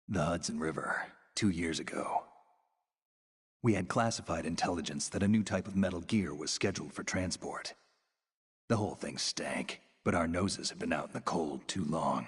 The Hudson River, 2 years ago. We had classified intelligence that a new type of metal gear was scheduled for transport. The whole thing stank, but our noses had been out in the cold too long.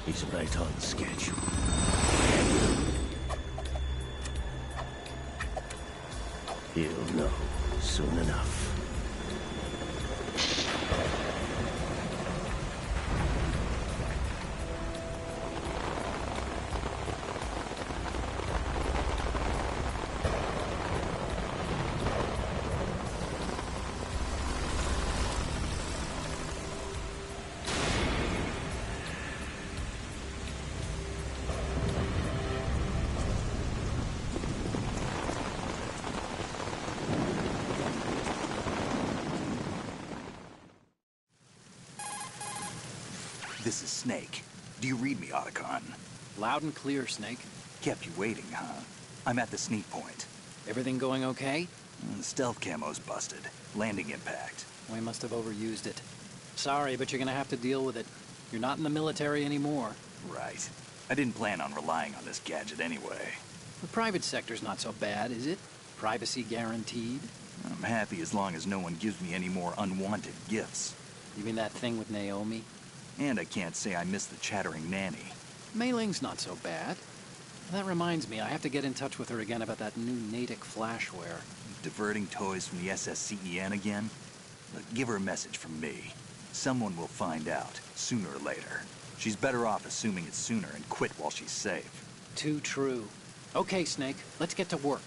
He's right on schedule. He'll know soon enough. This is Snake. Do you read me, Otacon? Loud and clear, Snake. Kept you waiting, huh? I'm at the sneak point. Everything going okay? The stealth camo's busted. Landing impact. We must have overused it. Sorry, but you're gonna have to deal with it. You're not in the military anymore. Right. I didn't plan on relying on this gadget anyway. The private sector's not so bad, is it? Privacy guaranteed? I'm happy as long as no one gives me any more unwanted gifts. You mean that thing with Naomi? And I can't say I miss the chattering nanny. Mei Ling's not so bad. That reminds me, I have to get in touch with her again about that new Natick flashware. Diverting toys from the SSCEN again? Look, give her a message from me. Someone will find out, sooner or later. She's better off assuming it sooner and quit while she's safe. Too true. Okay, Snake, let's get to work.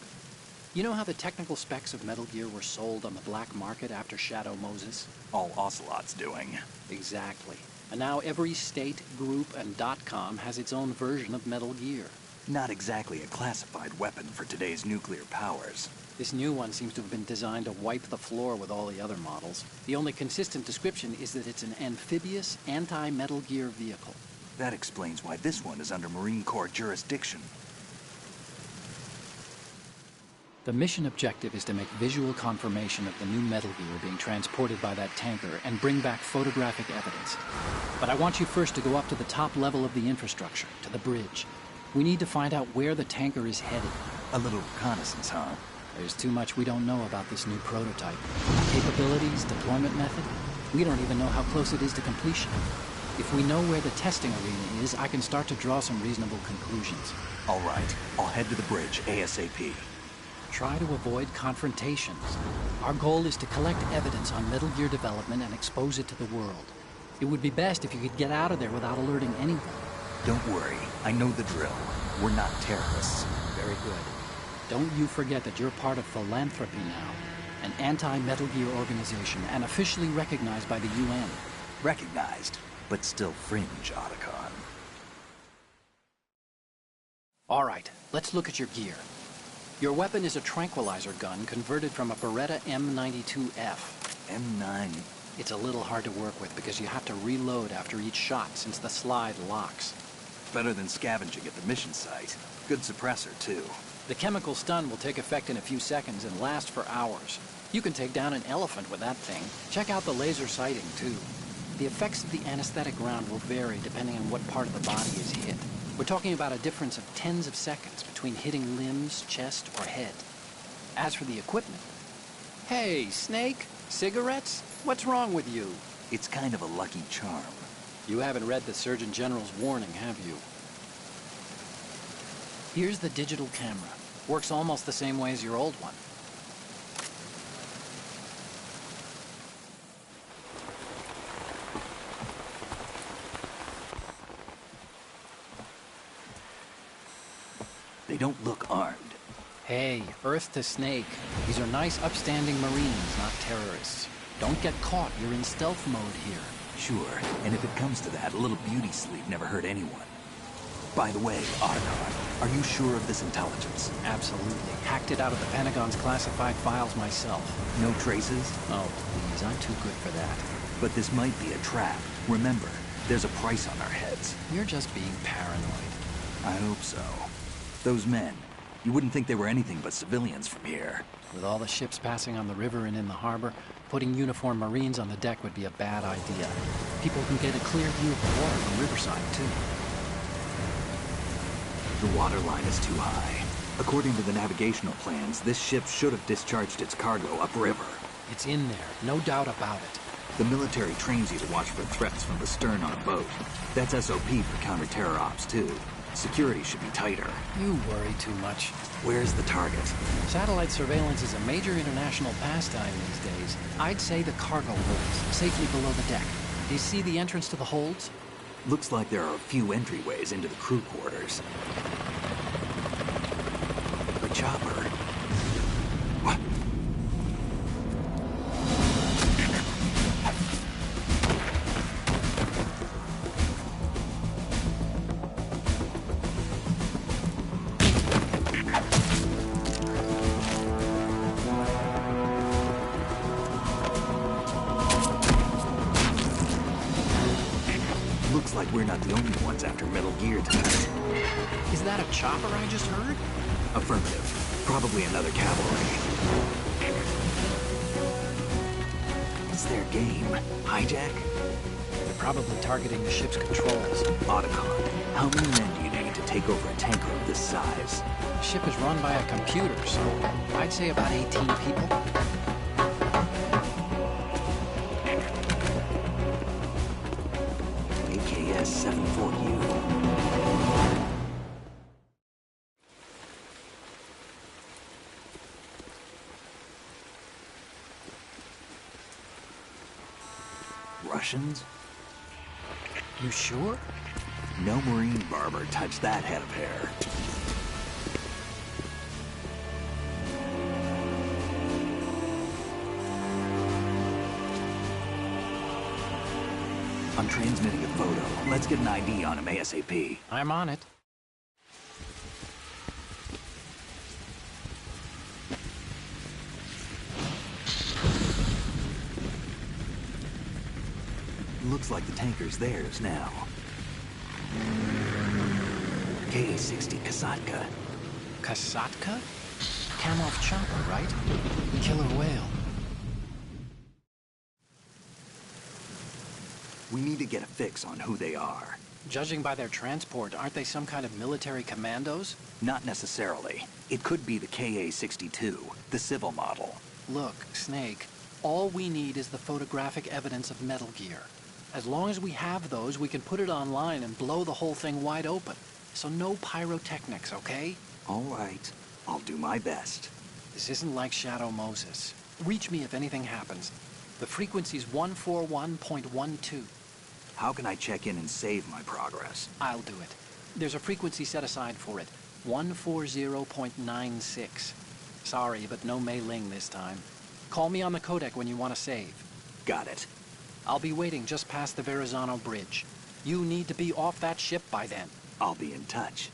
You know how the technical specs of Metal Gear were sold on the black market after Shadow Moses? All Ocelot's doing. Exactly. And now every state, group, and .com has its own version of Metal Gear. Not exactly a classified weapon for today's nuclear powers. This new one seems to have been designed to wipe the floor with all the other models. The only consistent description is that it's an amphibious, anti-Metal Gear vehicle. That explains why this one is under Marine Corps jurisdiction. The mission objective is to make visual confirmation of the new Metal Gear being transported by that tanker and bring back photographic evidence. But I want you first to go up to the top level of the infrastructure, to the bridge. We need to find out where the tanker is headed. A little reconnaissance, huh? There's too much we don't know about this new prototype. Capabilities, deployment method. We don't even know how close it is to completion. If we know where the testing arena is, I can start to draw some reasonable conclusions. All right, I'll head to the bridge ASAP. Try to avoid confrontations. Our goal is to collect evidence on Metal Gear development and expose it to the world. It would be best if you could get out of there without alerting anyone. Don't worry, I know the drill. We're not terrorists. Very good. Don't you forget that you're part of Philanthropy now, an anti-Metal Gear organization and officially recognized by the UN. Recognized, but still fringe, Otacon. All right, let's look at your gear. Your weapon is a tranquilizer gun converted from a Beretta M92F. M9. It's a little hard to work with because you have to reload after each shot since the slide locks. Better than scavenging at the mission site. Good suppressor, too. The chemical stun will take effect in a few seconds and last for hours. You can take down an elephant with that thing. Check out the laser sighting, too. The effects of the anesthetic round will vary depending on what part of the body is hit. We're talking about a difference of tens of seconds between hitting limbs, chest, or head. As for the equipment... Hey, Snake? Cigarettes? What's wrong with you? It's kind of a lucky charm. You haven't read the Surgeon General's warning, have you? Here's the digital camera. Works almost the same way as your old one. They don't look armed. Hey, Earth to Snake. These are nice, upstanding Marines, not terrorists. Don't get caught. You're in stealth mode here. Sure, and if it comes to that, a little beauty sleep never hurt anyone. By the way, Otacon, are you sure of this intelligence? Absolutely. Hacked it out of the Pentagon's classified files myself. No traces? Oh, please, I'm too good for that. But this might be a trap. Remember, there's a price on our heads. You're just being paranoid. I hope so. Those men, you wouldn't think they were anything but civilians from here. With all the ships passing on the river and in the harbor, putting uniformed Marines on the deck would be a bad idea. People can get a clear view of the water from Riverside, too. The water line is too high. According to the navigational plans, this ship should have discharged its cargo upriver. It's in there, no doubt about it. The military trains you to watch for threats from the stern on a boat. That's SOP for counter-terror ops, too. Security should be tighter. You worry too much. Where's the target? Satellite surveillance is a major international pastime these days. I'd say the cargo holds, safely below the deck. Do you see the entrance to the holds? Looks like there are a few entryways into the crew quarters. The chopper. What? Looks like we're not the only ones after Metal Gear tonight. Is that a chopper I just heard? Affirmative. Probably another cavalry. What's their game? Hijack? They're probably targeting the ship's controls. Otacon, how many men do you need to take over a tanker of this size? The ship is run by a computer, so I'd say about 18 people. AKS-74U. Russians? You sure? No Marine barber touched that head of hair. I'm transmitting a photo. Let's get an ID on him ASAP. I'm on it. Looks like the tanker's theirs now. KA-60 Kasatka. Kasatka? Kamov chopper, right? Killer whale. We need to get a fix on who they are. Judging by their transport, aren't they some kind of military commandos? Not necessarily. It could be the KA-62, the civil model. Look, Snake, all we need is the photographic evidence of Metal Gear. As long as we have those, we can put it online and blow the whole thing wide open. So no pyrotechnics, okay? All right. I'll do my best. This isn't like Shadow Moses. Reach me if anything happens. The frequency's 141.12. How can I check in and save my progress? I'll do it. There's a frequency set aside for it. 140.96. Sorry, but no Mei Ling this time. Call me on the codec when you want to save. Got it. I'll be waiting just past the Verrazano Bridge. You need to be off that ship by then. I'll be in touch.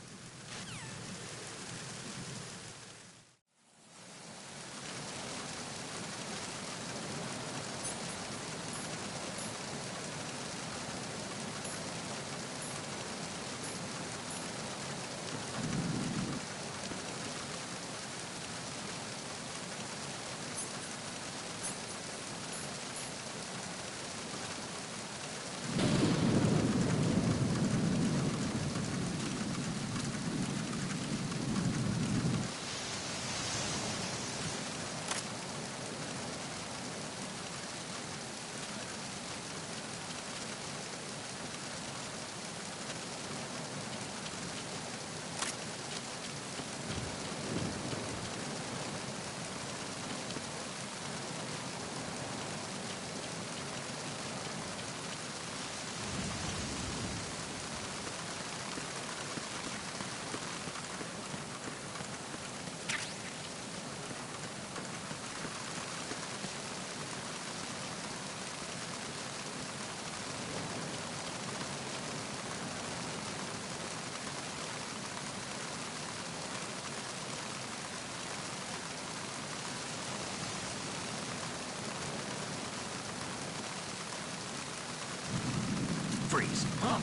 Freeze. Huh?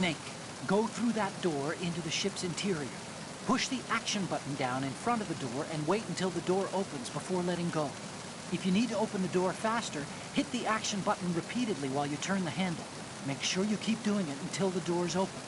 Snake, go through that door into the ship's interior. Push the action button down in front of the door and wait until the door opens before letting go. If you need to open the door faster, hit the action button repeatedly while you turn the handle. Make sure you keep doing it until the door's open.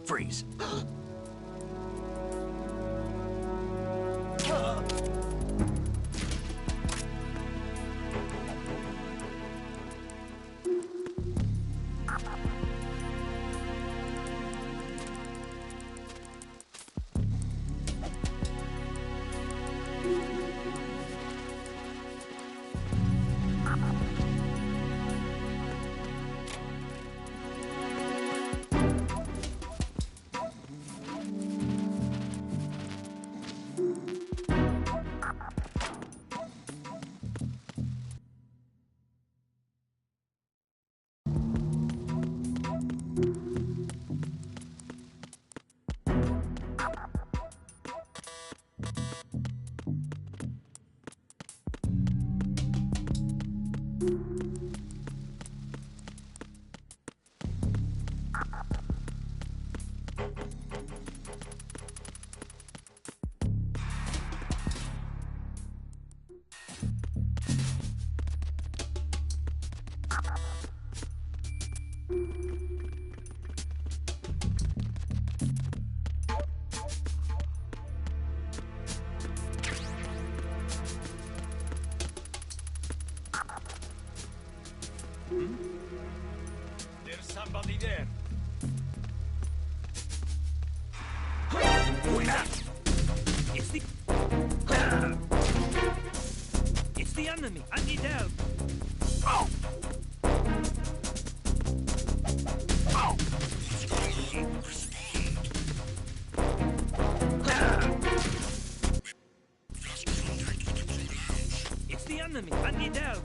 Freeze. There's somebody there. It's the... It's the enemy. I need help. It's the enemy. I need help.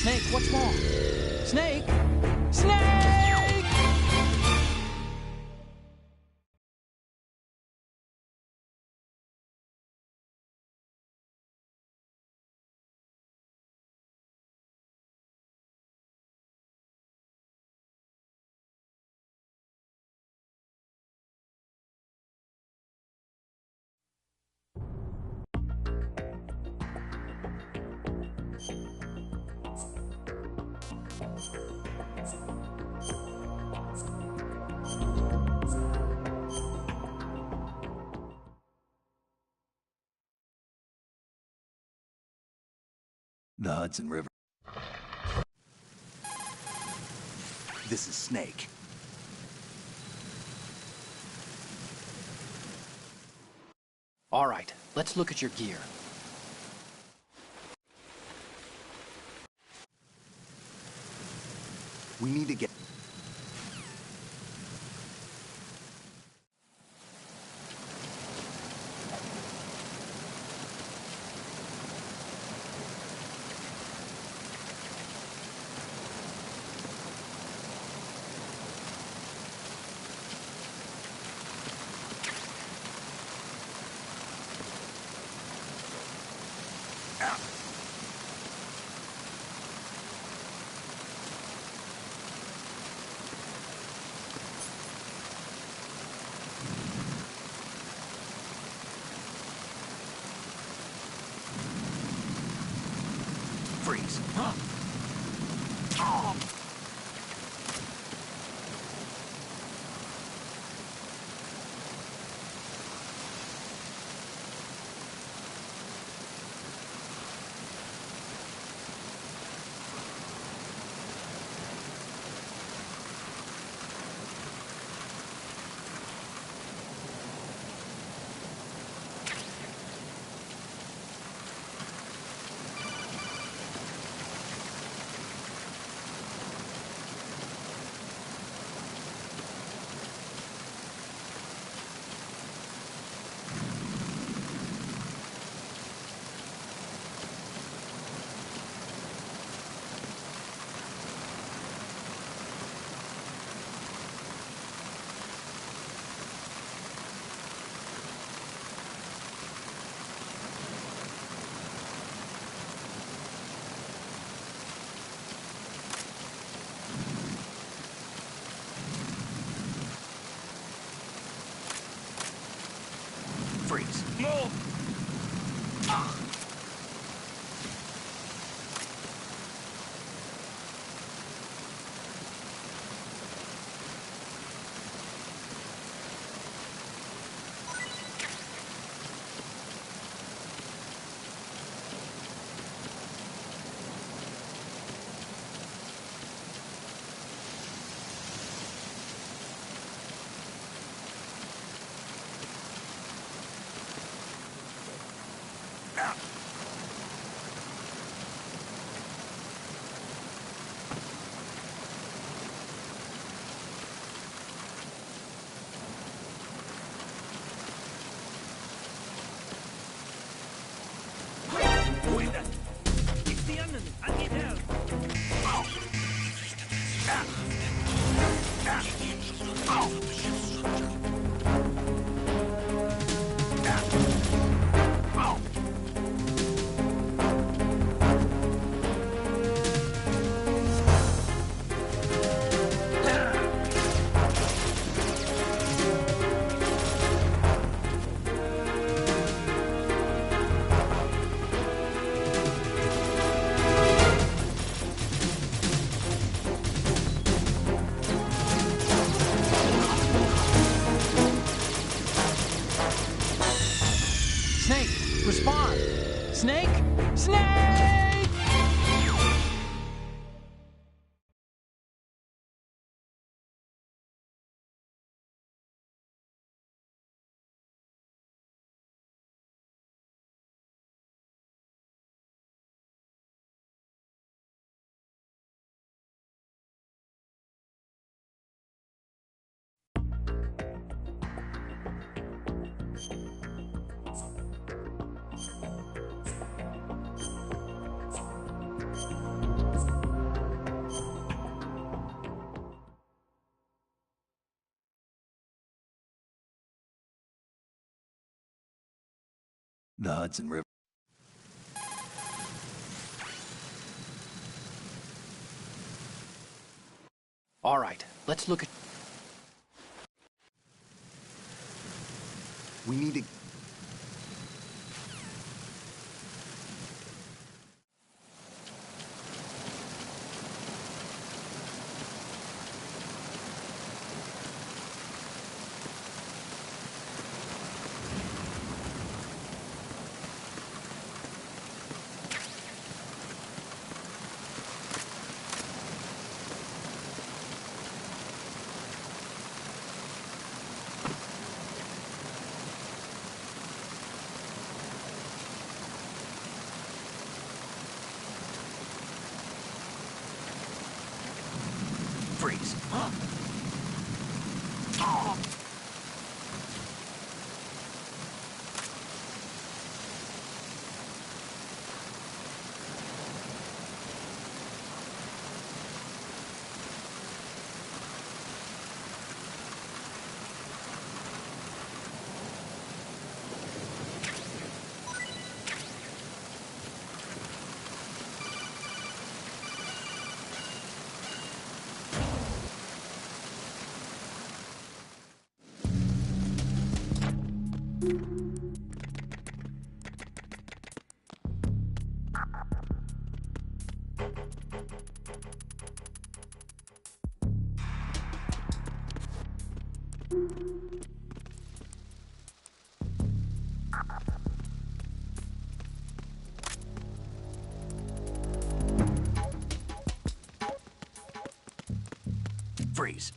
Snake, what's wrong? Snake! Snake! The Hudson River. This is Snake. All right, let's look at your gear. We need to get... Freeze. Freeze. Move! Who is that? It's the enemy. I need help. Snake, respond! Snake! Snake! The Hudson River. All right, let's look at... We need to... Freeze. Freeze.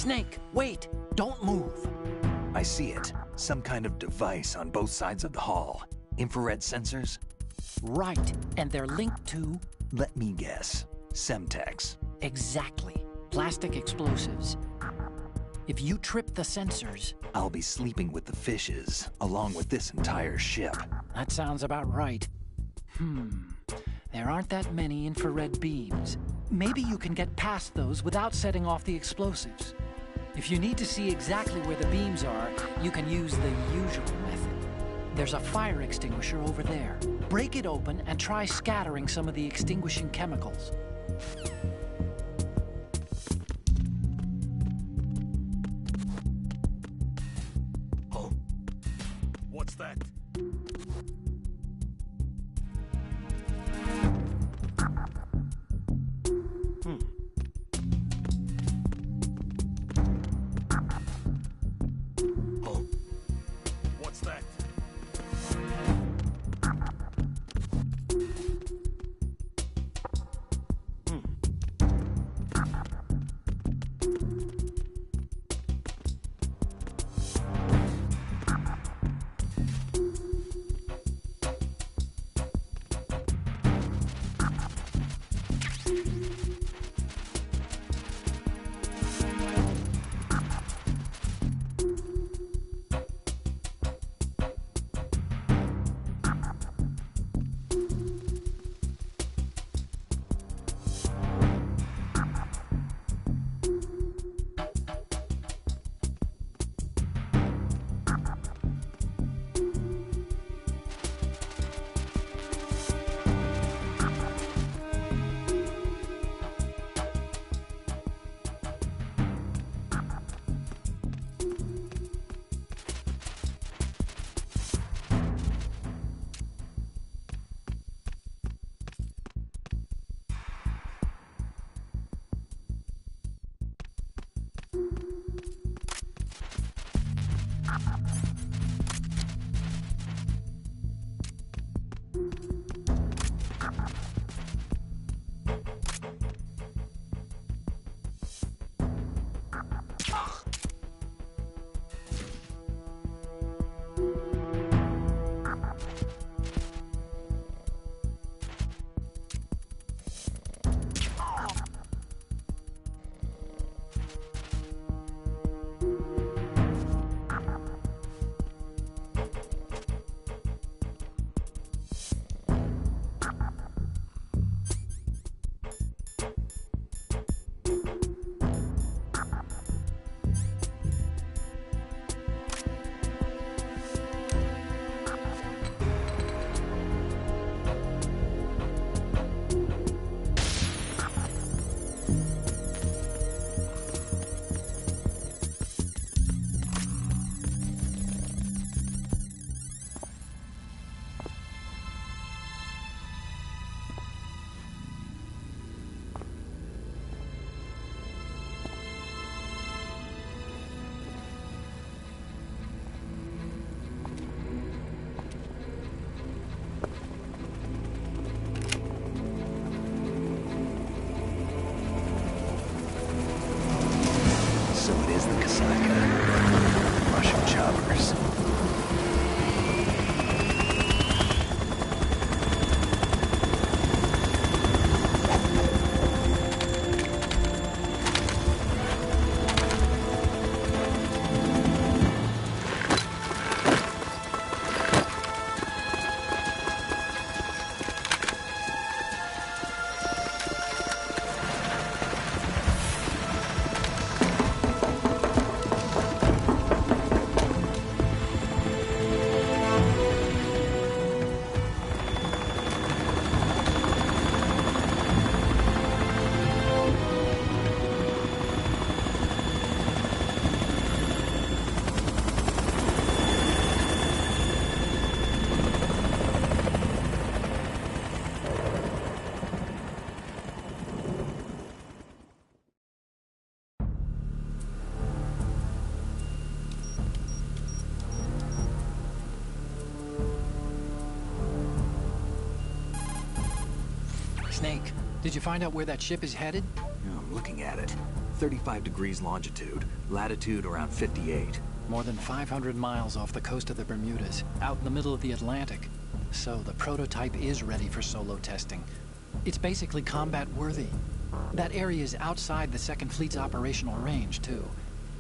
Snake, wait! Don't move! I see it. Some kind of device on both sides of the hall. Infrared sensors? Right, and they're linked to... Let me guess. Semtex. Exactly. Plastic explosives. If you trip the sensors... I'll be sleeping with the fishes, along with this entire ship. That sounds about right. There aren't that many infrared beams. Maybe you can get past those without setting off the explosives. If you need to see exactly where the beams are, you can use the usual method. There's a fire extinguisher over there. Break it open and try scattering some of the extinguishing chemicals. Oh. What's that? Oh. What's that? Snake, did you find out where that ship is headed? I'm looking at it. 35 degrees longitude, latitude around 58. More than 500 miles off the coast of the Bermudas, out in the middle of the Atlantic. So the prototype is ready for solo testing. It's basically combat-worthy. That area is outside the Second Fleet's operational range, too.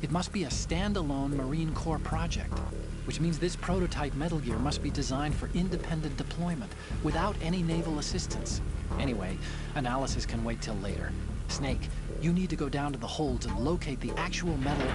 It must be a standalone Marine Corps project, which means this prototype Metal Gear must be designed for independent deployment, without any naval assistance. Anyway, analysis can wait till later. Snake, you need to go down to the holds and locate the actual metal...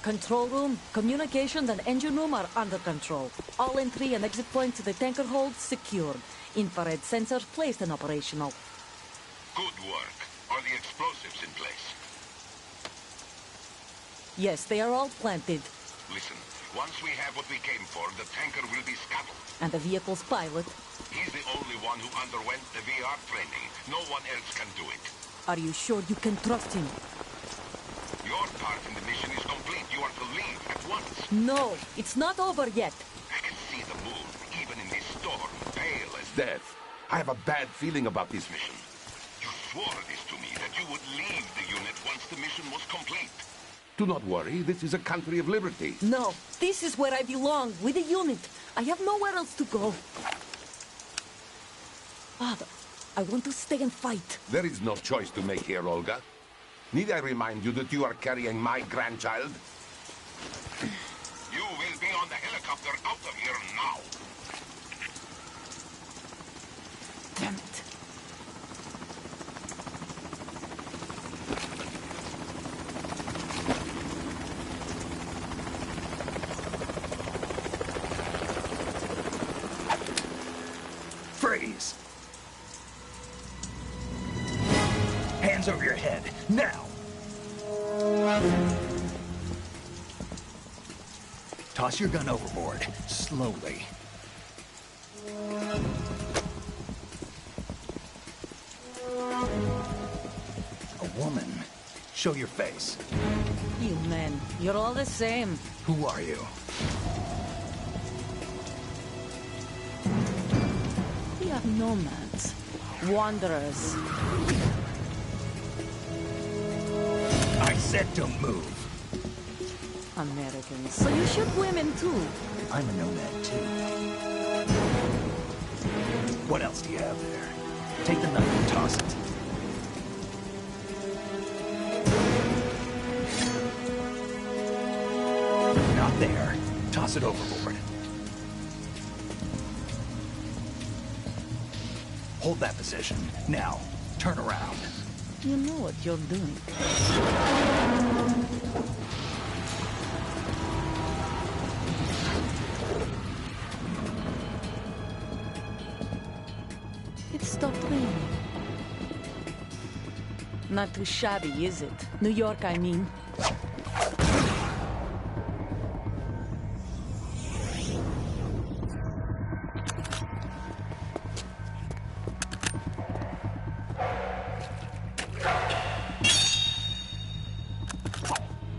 Control room, communications, and engine room are under control. All entry and exit points to the tanker hold secured. Infrared sensors placed and operational. Good work. Are the explosives in place? Yes, they are all planted. Listen, once we have what we came for, the tanker will be scuttled. And the vehicle's pilot? He's the only one who underwent the VR training. No one else can do it. Are you sure you can trust him? Your part in the mission is complete. You are to leave at once. No, it's not over yet. I can see the moon, even in this storm, pale as death. I have a bad feeling about this mission. You swore this to me, that you would leave the unit once the mission was complete. Do not worry, this is a country of liberty. No, this is where I belong, with the unit. I have nowhere else to go. Father, I want to stay and fight. There is no choice to make here, Olga. Need I remind you that you are carrying my grandchild? You will be on the helicopter out of here now. Damn it. Freeze! Hands over your head, now! Toss your gun overboard, slowly. A woman. Show your face. You men, you're all the same. Who are you? We are nomads. Wanderers. I said don't move. Americans. So you shoot women too. I'm a nomad too. What else do you have there? Take the knife and toss it. Not there. Toss it overboard. Hold that position. Now, turn around. You know what you're doing. It stopped raining. Not too shabby, is it? New York, I mean.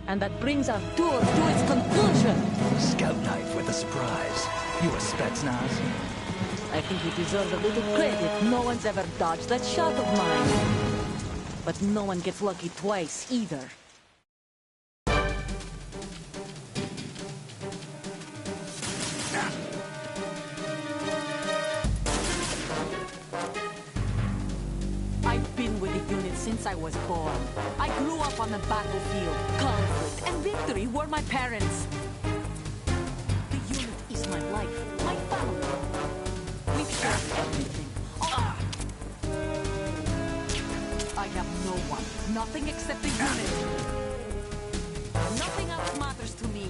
And that brings our tour to its conclusion. Scout knife with a surprise. You a Spetsnaz? I think you deserve a little credit. No one's ever dodged that shot of mine. But no one gets lucky twice, either. I've been with the unit since I was born. I grew up on the battlefield. Conflict and victory were my parents. The unit is my life, my family. We've shared everything. I have no one. Nothing except the unit. Nothing else matters to me.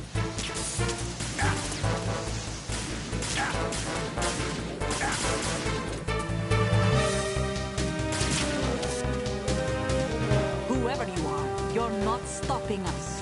Whoever you are, you're not stopping us.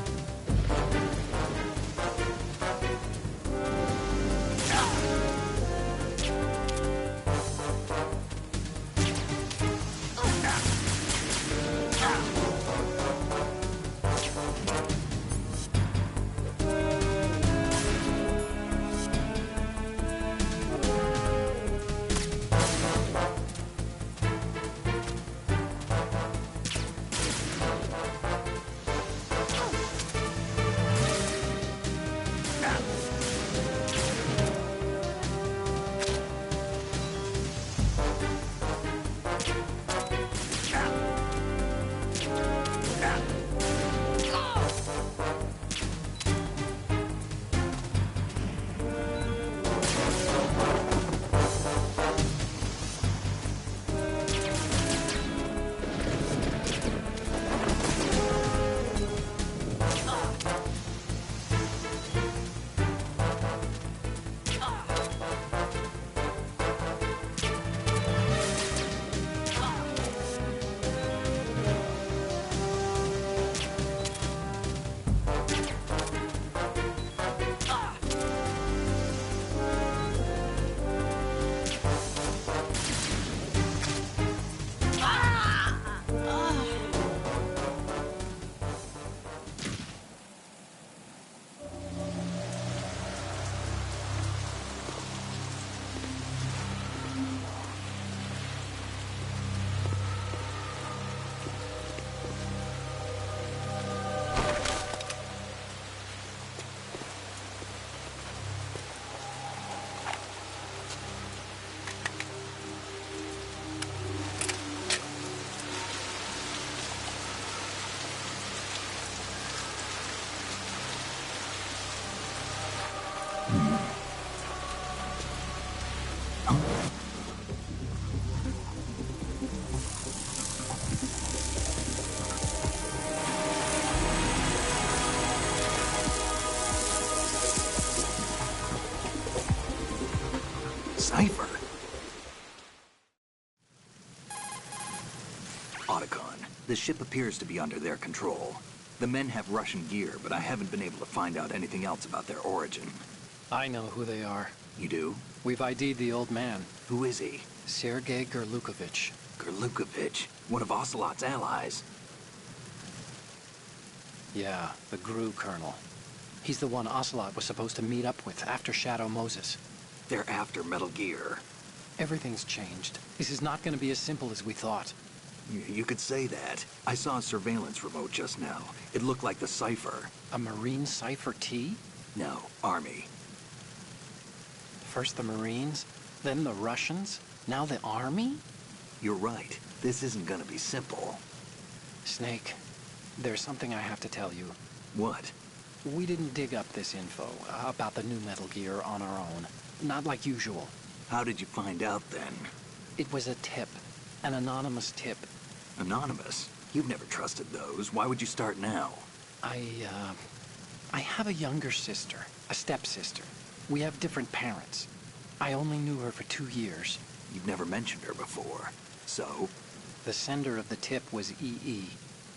Cipher? Otacon, the ship appears to be under their control. The men have Russian gear, but I haven't been able to find out anything else about their origin. I know who they are. You do? We've ID'd the old man, Who is he? Sergei Gerlukovich. Gerlukovich, one of Ocelot's allies. Yeah, the GRU colonel. He's the one Ocelot was supposed to meet up with after Shadow Moses. They're after Metal Gear. Everything's changed. This is not going to be as simple as we thought. You could say that. I saw a surveillance remote just now. It looked like the Cipher. A Marine Cipher T? No, Army. First the Marines, then the Russians, now the Army? You're right. This isn't gonna be simple. Snake, there's something I have to tell you. What? We didn't dig up this info about the new Metal Gear on our own. Not like usual. How did you find out then? It was a tip. An anonymous tip. Anonymous? You've never trusted those. Why would you start now? I have a younger sister, a stepsister. We have different parents. I only knew her for 2 years. You've never mentioned her before. So? The sender of the tip was EE.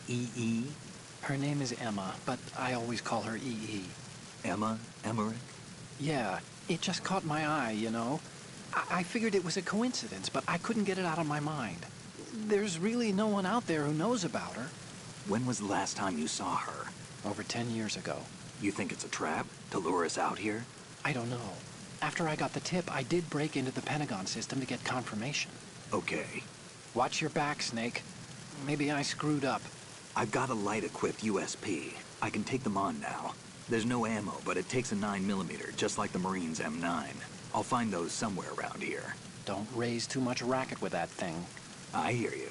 EE? Her name is Emma, but I always call her EE. Emma? Emmerich? Yeah, it just caught my eye, you know? I figured it was a coincidence, but I couldn't get it out of my mind. There's really no one out there who knows about her. When was the last time you saw her? Over 10 years ago. You think it's a trap? To lure us out here? I don't know. After I got the tip, I did break into the Pentagon system to get confirmation. Okay. Watch your back, Snake. Maybe I screwed up. I've got a light-equipped USP. I can take them on now. There's no ammo, but it takes a 9mm, just like the Marines' M9. I'll find those somewhere around here. Don't raise too much racket with that thing. I hear you.